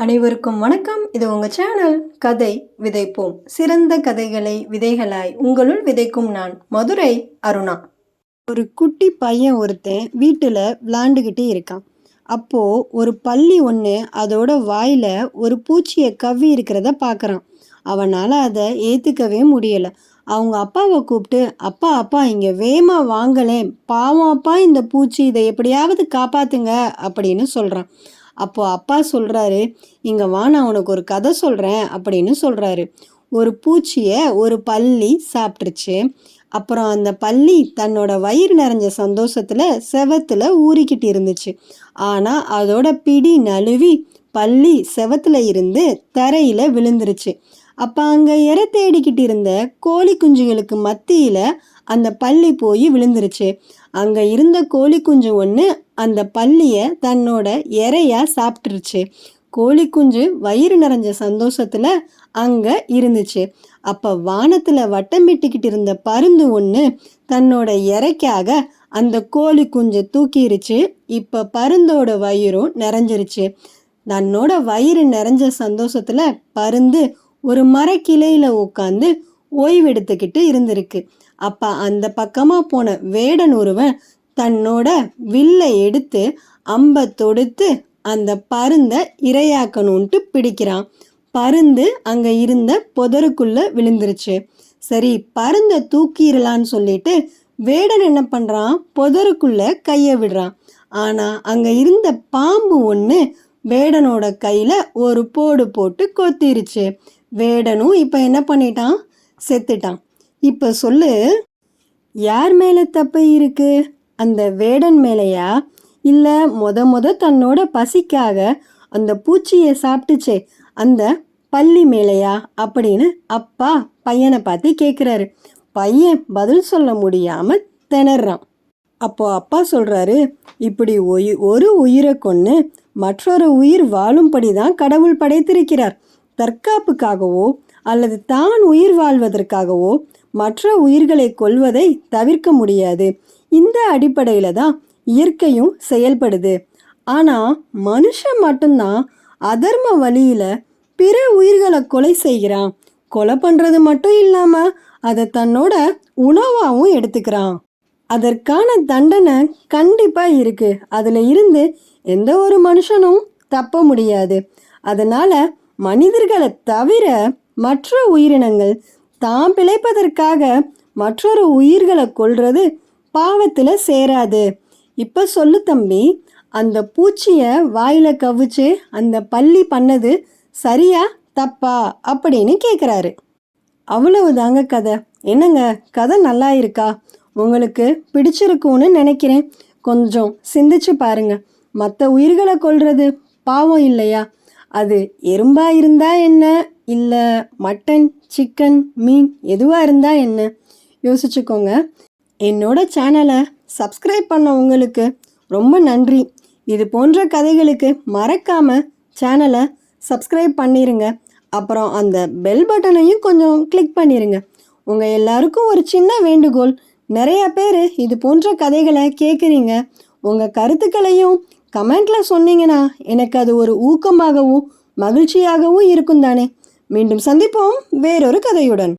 அனைவருக்கும் வணக்கம். இது உங்கள் சேனல் கதை விதைப்போம். சிறந்த கதைகளை விதைகளாய் உங்களுள் விதைக்கும் நான் மதுரை அருணா. ஒரு குட்டி பையன் ஒருத்தன் வீட்டில் விளாண்டுக்கிட்டு இருக்கான். அப்போது ஒரு பல்லி ஒன்று அதோட வாயில் ஒரு பூச்சியை கவ்வி இருக்கிறத பார்க்குறான். அவனால் அதை ஏற்றுக்கவே முடியலை. அவங்க அப்பாவை கூப்பிட்டு, அப்பா அப்பா இங்கே வேகமாக வாங்கலேன், பாவம் அப்பா இந்த பூச்சி, இதை எப்படியாவது காப்பாற்றுங்க அப்படின்னு சொல்கிறான். அப்போது அப்பா சொல்கிறாரு, இங்கே வா, நான் உனக்கு ஒரு கதை சொல்கிறேன் அப்படின்னு சொல்கிறாரு. ஒரு பூச்சியை ஒரு பல்லி சாப்பிட்ருச்சு. அப்புறம் அந்த பல்லி தன்னோட வயிறு நிறைஞ்ச சந்தோஷத்தில் செவத்தில் ஊறிக்கிட்டு இருந்துச்சு. ஆனால் அதோட பிடி நழுவி பல்லி செவத்தில் இருந்து தரையில் விழுந்துருச்சு. அப்போ அங்கே இறை தேடிக்கிட்டு இருந்த கோழி குஞ்சுகளுக்கு மத்தியில் அந்த பல்லி போய் விழுந்துருச்சு. அங்கே இருந்த கோழி குஞ்சு ஒன்று அந்த பல்லியை தன்னோட இறையா சாப்பிட்டுருச்சு. கோழி குஞ்சு வயிறு நிறைஞ்ச சந்தோஷத்தில் அங்கே இருந்துச்சு. அப்போ வானத்தில் வட்டமிட்டுக்கிட்டு இருந்த பருந்து ஒன்று தன்னோட இறைக்காக அந்த கோழி குஞ்சை தூக்கிருச்சு. இப்போ பருந்தோட வயிறும் நிறைஞ்சிருச்சு. தன்னோட வயிறு நிறைஞ்ச சந்தோஷத்தில் பருந்து ஒரு மரக்கிளையில் உட்காந்து ஓய்வெடுத்துக்கிட்டு இருந்திருக்கு. அப்போ அந்த பக்கமாக போன வேடன் ஒருவன் தன்னோட வில்லை எடுத்து அம்பை தொடுத்து அந்த பருந்தை இரையாக்கணும்ட்டு பிடிக்கிறான். பருந்து அங்கே இருந்த புதருக்குள்ளே விழுந்துருச்சு. சரி, பருந்தை தூக்கிடலான்னு சொல்லிட்டு வேடன் என்ன பண்ணுறான், புதருக்குள்ளே கையை விடுறான். ஆனால் அங்கே இருந்த பாம்பு ஒன்று வேடனோட கையில் ஒரு போடு போட்டு கொத்திருச்சு. வேடனும் இப்போ என்ன பண்ணிட்டான், செத்துட்டான். இப்போ சொல்லு, யார் மேலே தப்பு இருக்கு? அந்த வேடன் மேலேயா, இல்லை முத தன்னோட பசிக்காக அந்த பூச்சியை சாப்பிட்டுச்சே அந்த பல்லி மேலேயா அப்படின்னு அப்பா பையனை பார்த்து கேட்குறாரு. பையன் பதில் சொல்ல முடியாமல் திணறான். அப்போ அப்பா சொல்கிறாரு, இப்படி ஒரு உயிரை கொன்று மற்றொரு உயிர் வாழும்படி தான் கடவுள் படைத்திருக்கிறார். தற்காப்புக்காகவோ அல்லது தான் உயிர் வாழ்வதற்காகவோ மற்ற உயிர்களை கொல்வதை தவிர்க்க முடியாது. இந்த அடிப்படையில் தான் இயற்கையும் செயல்படுது. ஆனால் மனுஷன் மட்டும்தான் அதர்ம வழியில் பிற உயிர்களை கொலை செய்கிறான். கொலை பண்ணுறது மட்டும் இல்லாமல் அதை தன்னோட உணவாகவும் எடுத்துக்கிறான். அதற்கான தண்டனை கண்டிப்பாக இருக்குது. அதில் இருந்து எந்த ஒரு மனுஷனும் தப்ப முடியாது. அதனால் மனிதர்களை தவிர மற்ற உயிரினங்கள் தாம் பிழைப்பதற்காக மற்றொரு உயிர்களை கொல்றது பாவத்தில் சேராது. இப்போ சொல்லு தம்பி, அந்த பூச்சியை வாயில் கவிச்சு அந்த பல்லி பண்ணது சரியா தப்பா அப்படின்னு கேட்குறாரு. அவ்வளவுதாங்க கதை. என்னங்க, கதை நல்லா இருக்கா? உங்களுக்கு பிடிச்சிருக்கும்னு நினைக்கிறேன். கொஞ்சம் சிந்திச்சு பாருங்க. மற்ற உயிர்களை கொல்றது பாவம் இல்லையா? அது எறும்பாக இருந்தால் என்ன, இல்லை மட்டன், சிக்கன், மீன் எதுவாக இருந்தால் என்ன? யோசிச்சுக்கோங்க. என்னோட சேனலை சப்ஸ்கிரைப் பண்ண உங்களுக்கு ரொம்ப நன்றி. இது போன்ற கதைகளுக்கு மறக்காமல் சேனலை சப்ஸ்கிரைப் பண்ணிடுங்க. அப்புறம் அந்த பெல் பட்டனையும் கொஞ்சம் கிளிக் பண்ணிடுங்க. உங்கள் எல்லாருக்கும் ஒரு சின்ன வேண்டுகோள், நிறைய பேர் இது போன்ற கதைகளை கேட்குறீங்க. உங்கள் கருத்துக்களையும் கமெண்டில் சொன்னீங்கன்னா எனக்கு அது ஒரு ஊக்கமாகவும் மகிழ்ச்சியாகவும் இருக்கும் தானே. மீண்டும் சந்திப்போம் வேறொரு கதையுடன்.